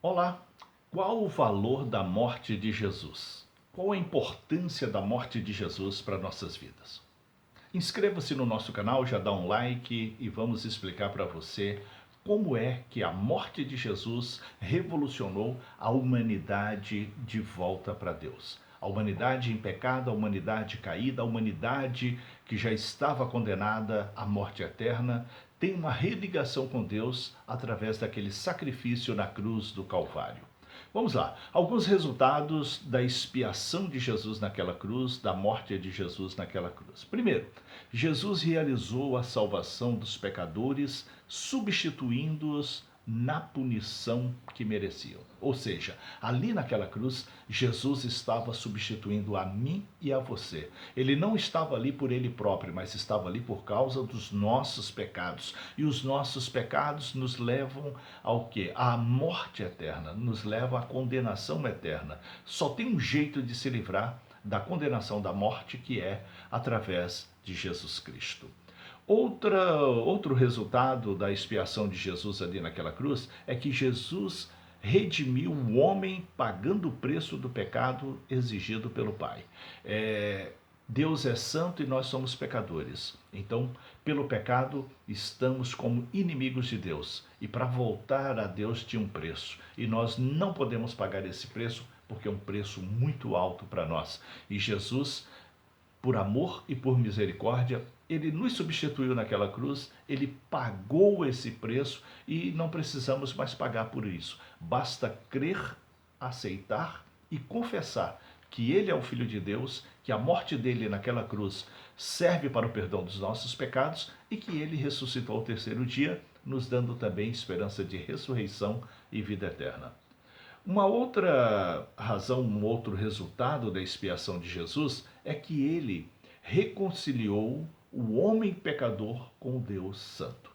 Olá, qual o valor da morte de Jesus? Qual a importância da morte de Jesus para nossas vidas? Inscreva-se no nosso canal, já dá um like e vamos explicar para você como é que a morte de Jesus revolucionou a humanidade de volta para Deus. A humanidade em pecado, a humanidade caída, a humanidade que já estava condenada à morte eterna, tem uma religação com Deus através daquele sacrifício na cruz do Calvário. Vamos lá, alguns resultados da expiação de Jesus naquela cruz, da morte de Jesus naquela cruz. Primeiro, Jesus realizou a salvação dos pecadores, substituindo-os na punição que mereciam. Ou seja, ali naquela cruz, Jesus estava substituindo a mim e a você. Ele não estava ali por ele próprio, mas estava ali por causa dos nossos pecados. E os nossos pecados nos levam ao quê? À morte eterna, nos levam à condenação eterna. Só tem um jeito de se livrar da condenação da morte, que é através de Jesus Cristo. Outro resultado da expiação de Jesus ali naquela cruz é que Jesus redimiu o homem pagando o preço do pecado exigido pelo Pai. Deus é santo e nós somos pecadores. Então, pelo pecado, estamos como inimigos de Deus. E para voltar a Deus tinha um preço. E nós não podemos pagar esse preço porque é um preço muito alto para nós. E Jesus, por amor e por misericórdia, ele nos substituiu naquela cruz, ele pagou esse preço e não precisamos mais pagar por isso. Basta crer, aceitar e confessar que ele é o Filho de Deus, que a morte dele naquela cruz serve para o perdão dos nossos pecados e que ele ressuscitou ao terceiro dia, nos dando também esperança de ressurreição e vida eterna. Uma outra razão, um outro resultado da expiação de Jesus é que ele reconciliou o homem pecador com Deus Santo.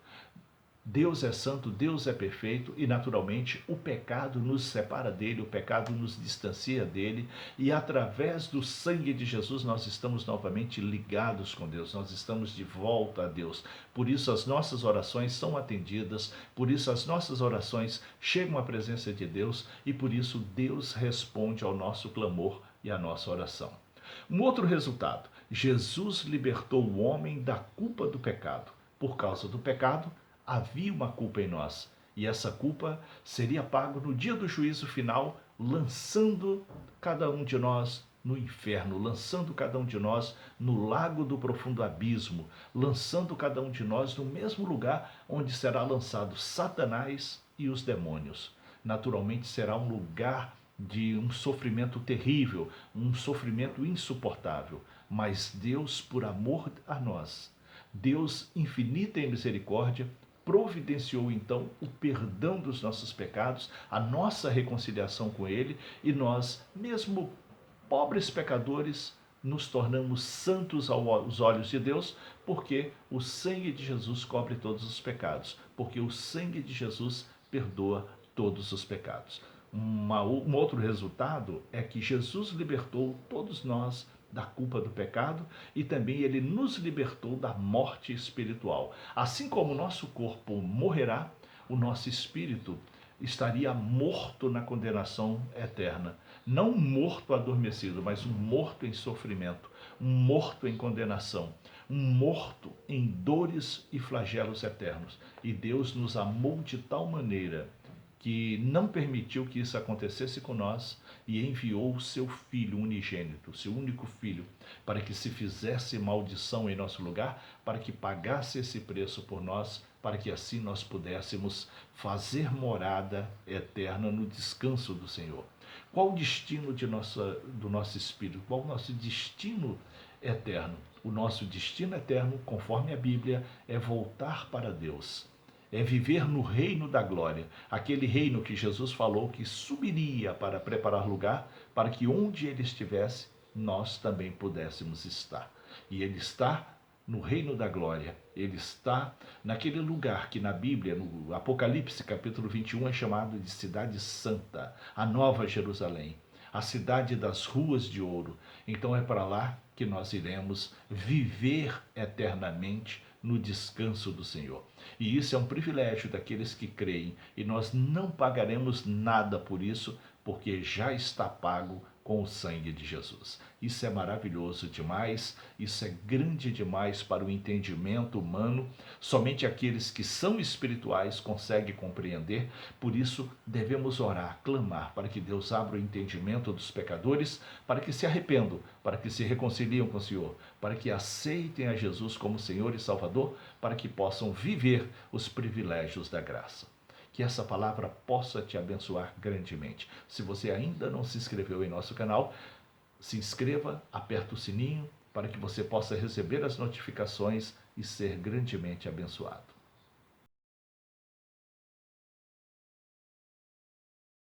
Deus é santo, Deus é perfeito e, naturalmente, o pecado nos separa dele, o pecado nos distancia dele e, através do sangue de Jesus, nós estamos novamente ligados com Deus, nós estamos de volta a Deus. Por isso, as nossas orações são atendidas, por isso, as nossas orações chegam à presença de Deus e, por isso, Deus responde ao nosso clamor e à nossa oração. Um outro resultado: Jesus libertou o homem da culpa do pecado. Por causa do pecado, havia uma culpa em nós. E essa culpa seria paga no dia do juízo final, lançando cada um de nós no inferno, lançando cada um de nós no lago do profundo abismo, lançando cada um de nós no mesmo lugar onde será lançado Satanás e os demônios. Naturalmente será um lugar de um sofrimento terrível, um sofrimento insuportável. Mas Deus, por amor a nós, Deus infinita em misericórdia, providenciou então o perdão dos nossos pecados, a nossa reconciliação com Ele, e nós, mesmo pobres pecadores, nos tornamos santos aos olhos de Deus, porque o sangue de Jesus cobre todos os pecados, porque o sangue de Jesus perdoa todos os pecados. Um outro resultado é que Jesus libertou todos nós da culpa do pecado e também ele nos libertou da morte espiritual. Assim como o nosso corpo morrerá, o nosso espírito estaria morto na condenação eterna. Não morto adormecido, mas um morto em sofrimento, um morto em condenação, um morto em dores e flagelos eternos. E Deus nos amou de tal maneira que não permitiu que isso acontecesse com nós e enviou o seu Filho unigênito, o seu único Filho, para que se fizesse maldição em nosso lugar, para que pagasse esse preço por nós, para que assim nós pudéssemos fazer morada eterna no descanso do Senhor. Qual o destino do nosso espírito? Qual o nosso destino eterno? O nosso destino eterno, conforme a Bíblia, é voltar para Deus, é viver no reino da glória, aquele reino que Jesus falou que subiria para preparar lugar para que onde ele estivesse, nós também pudéssemos estar. E ele está no reino da glória, ele está naquele lugar que na Bíblia, no Apocalipse capítulo 21, é chamado de Cidade Santa, a Nova Jerusalém, a cidade das ruas de ouro. Então é para lá que nós iremos viver eternamente no descanso do Senhor. E isso é um privilégio daqueles que creem, e nós não pagaremos nada por isso, porque já está pago com o sangue de Jesus. Isso é maravilhoso demais, isso é grande demais para o entendimento humano. Somente aqueles que são espirituais conseguem compreender. Por isso, devemos orar, clamar para que Deus abra o entendimento dos pecadores, para que se arrependam, para que se reconciliem com o Senhor, para que aceitem a Jesus como Senhor e Salvador, para que possam viver os privilégios da graça. Que essa palavra possa te abençoar grandemente. Se você ainda não se inscreveu em nosso canal, se inscreva, aperta o sininho para que você possa receber as notificações e ser grandemente abençoado.